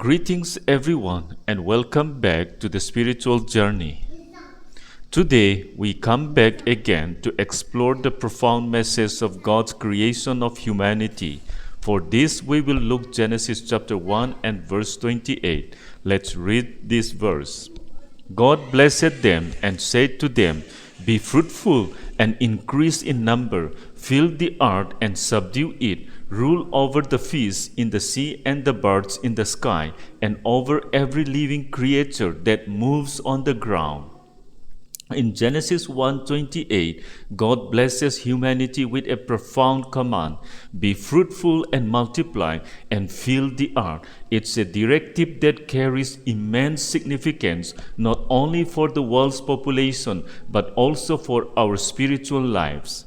Greetings, everyone, and welcome back to the spiritual journey. Today, we come back again to explore the profound message of God's creation of humanity. For this, we will look Genesis chapter 1 and verse 28. Let's read this verse. God blessed them and said to them, "Be fruitful and increase in number, fill the earth and subdue it, rule over the fish in the sea and the birds in the sky, and over every living creature that moves on the ground." In Genesis 1:28, God blesses humanity with a profound command: be fruitful and multiply and fill the earth. It's a directive that carries immense significance not only for the world's population but also for our spiritual lives.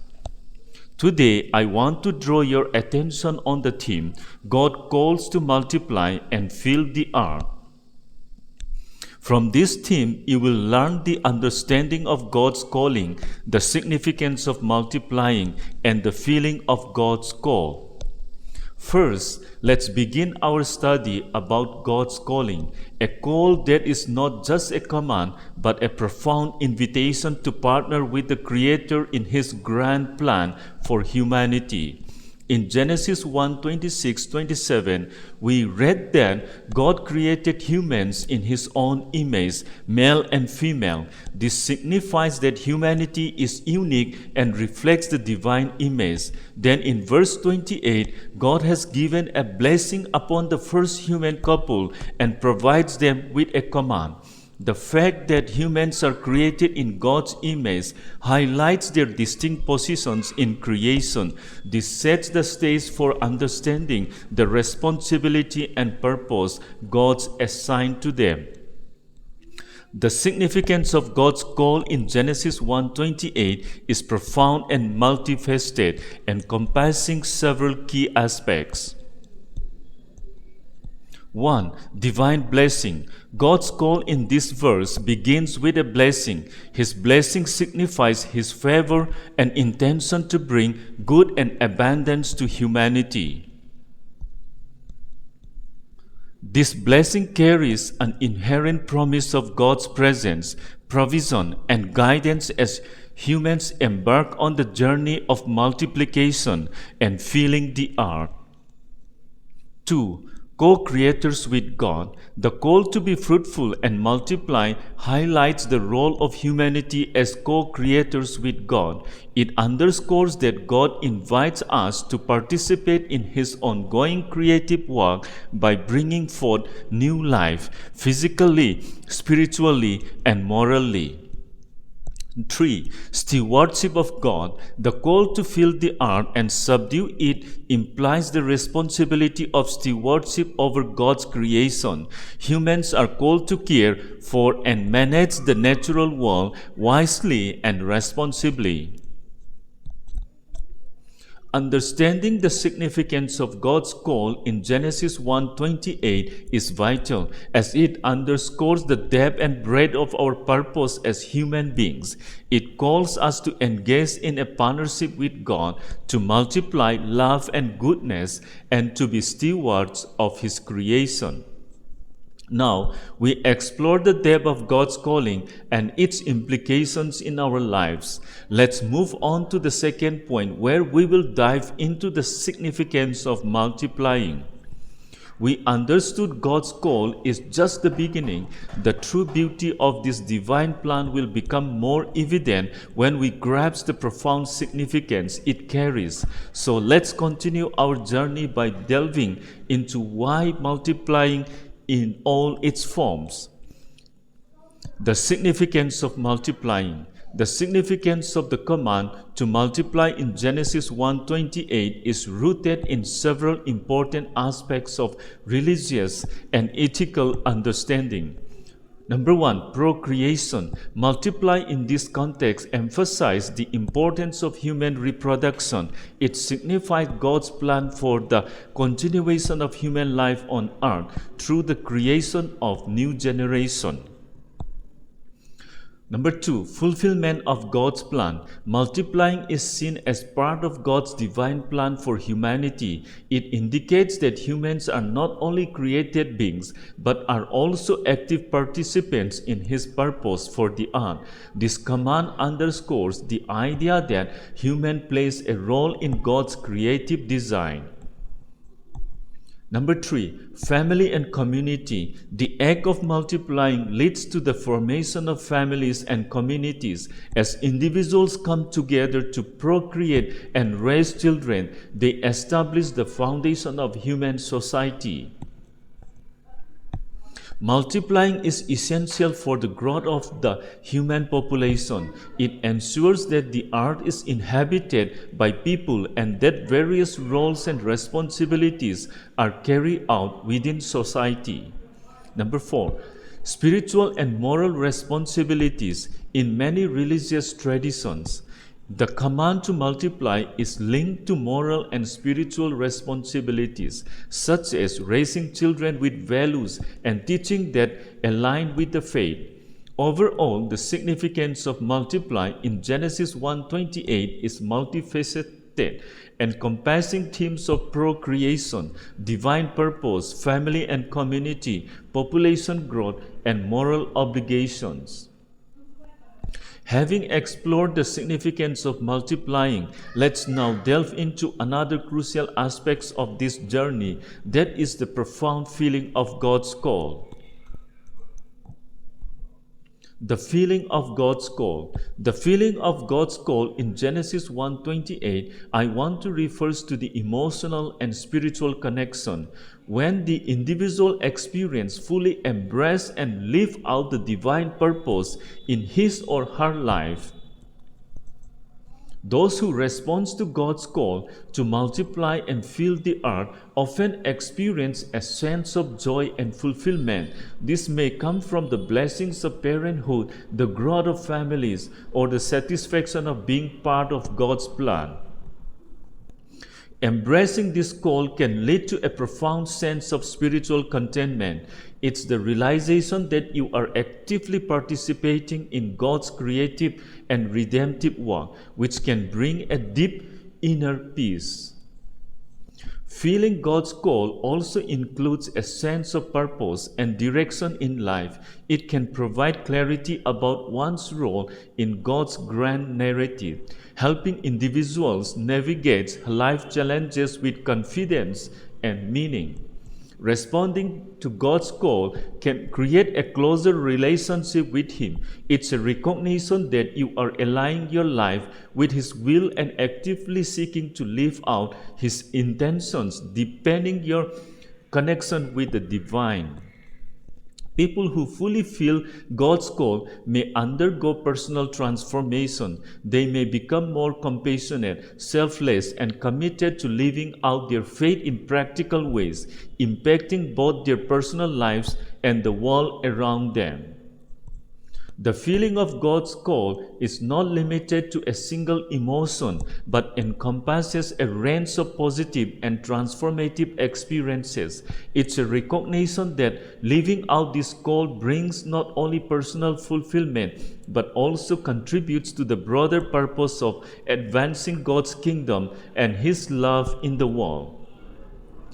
Today, I want to draw your attention on the theme, God calls to multiply and fill the earth. From this theme, you will learn the understanding of God's calling, the significance of multiplying, and the feeling of God's call. First, let's begin our study about God's calling, a call that is not just a command, but a profound invitation to partner with the Creator in His grand plan for humanity. In Genesis 1:26-27, we read that God created humans in His own image, male and female. This signifies that humanity is unique and reflects the divine image. Then in verse 28, God has given a blessing upon the first human couple and provides them with a command. The fact that humans are created in God's image highlights their distinct positions in creation. This sets the stage for understanding the responsibility and purpose God's assigned to them. The significance of God's call in Genesis 1:28 is profound and multifaceted, encompassing several key aspects. 1. Divine blessing. God's call in this verse begins with a blessing. His blessing signifies His favor and intention to bring good and abundance to humanity. This blessing carries an inherent promise of God's presence, provision, and guidance as humans embark on the journey of multiplication and filling the earth. 2. Co-creators with God. The call to be fruitful and multiply highlights the role of humanity as co-creators with God. It underscores that God invites us to participate in His ongoing creative work by bringing forth new life, physically, spiritually, and morally. 3. Stewardship of God. The call to fill the earth and subdue it implies the responsibility of stewardship over God's creation. Humans are called to care for and manage the natural world wisely and responsibly. Understanding the significance of God's call in Genesis 1:28 is vital as it underscores the depth and breadth of our purpose as human beings. It calls us to engage in a partnership with God, to multiply love and goodness, and to be stewards of His creation. Now, we explore the depth of God's calling and its implications in our lives. Let's move on to the second point, where we will dive into the significance of multiplying. We understood God's call is just the beginning. The true beauty of this divine plan will become more evident when we grasp the profound significance it carries. So let's continue our journey by delving into why multiplying in all its forms. The significance of multiplying. The significance of the command to multiply in Genesis 1:28 is rooted in several important aspects of religious and ethical understanding. Number 1, procreation. Multiply in this context emphasizes the importance of human reproduction. It signifies God's plan for the continuation of human life on earth through the creation of new generation. Number two, fulfillment of God's plan. Multiplying is seen as part of God's divine plan for humanity. It indicates that humans are not only created beings, but are also active participants in His purpose for the earth. This command underscores the idea that human plays a role in God's creative design. Number three, family and community. The act of multiplying leads to the formation of families and communities. As individuals come together to procreate and raise children, they establish the foundation of human society. Multiplying is essential for the growth of the human population. It ensures that the earth is inhabited by people and that various roles and responsibilities are carried out within society. Number four, spiritual and moral responsibilities. In many religious traditions, the command to multiply is linked to moral and spiritual responsibilities, such as raising children with values and teaching that align with the faith. Overall, the significance of multiply in Genesis 1:28 is multifaceted, encompassing themes of procreation, divine purpose, family and community, population growth, and moral obligations. Having explored the significance of multiplying, let's now delve into another crucial aspect of this journey, that is the profound feeling of God's call. The feeling of God's call. The feeling of God's call in Genesis 1:28, I want to refers to the emotional and spiritual connection. When the individual experience fully embrace and live out the divine purpose in his or her life, those who respond to God's call to multiply and fill the earth often experience a sense of joy and fulfillment. This may come from the blessings of parenthood, the growth of families, or the satisfaction of being part of God's plan. Embracing this call can lead to a profound sense of spiritual contentment. It's the realization that you are actively participating in God's creative and redemptive work, which can bring a deep inner peace. Feeling God's call also includes a sense of purpose and direction in life. It can provide clarity about one's role in God's grand narrative, helping individuals navigate life challenges with confidence and meaning. Responding to God's call can create a closer relationship with Him. It's a recognition that you are aligning your life with His will and actively seeking to live out His intentions, deepening your connection with the divine. People who fully feel God's call may undergo personal transformation. They may become more compassionate, selfless, and committed to living out their faith in practical ways, impacting both their personal lives and the world around them. The feeling of God's call is not limited to a single emotion, but encompasses a range of positive and transformative experiences. It's a recognition that living out this call brings not only personal fulfillment, but also contributes to the broader purpose of advancing God's kingdom and His love in the world.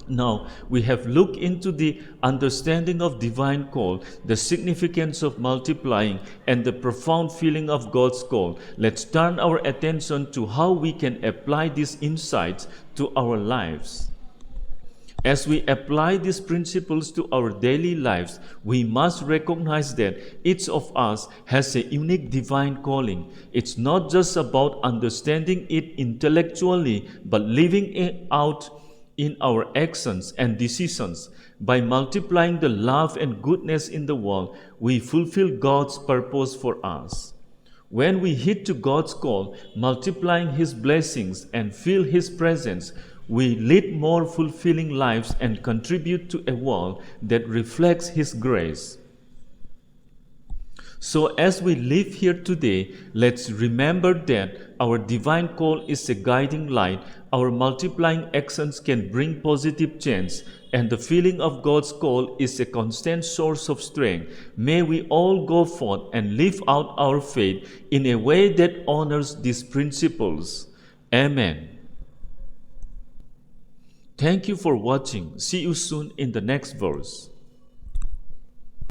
Now, we have looked into the understanding of divine call, the significance of multiplying, and the profound feeling of God's call. Let's turn our attention to how we can apply these insights to our lives. As we apply these principles to our daily lives, we must recognize that each of us has a unique divine calling. It's not just about understanding it intellectually, but living it out in our actions and decisions. By multiplying the love and goodness in the world, we fulfill God's purpose for us. When we heed to God's call, multiplying His blessings and feel His presence, we lead more fulfilling lives and contribute to a world that reflects His grace. So, as we live here today, let's remember that our divine call is a guiding light. Our multiplying actions can bring positive change, and the feeling of God's call is a constant source of strength. May we all go forth and live out our faith in a way that honors these principles. Amen. Thank you for watching. See you soon in the next verse.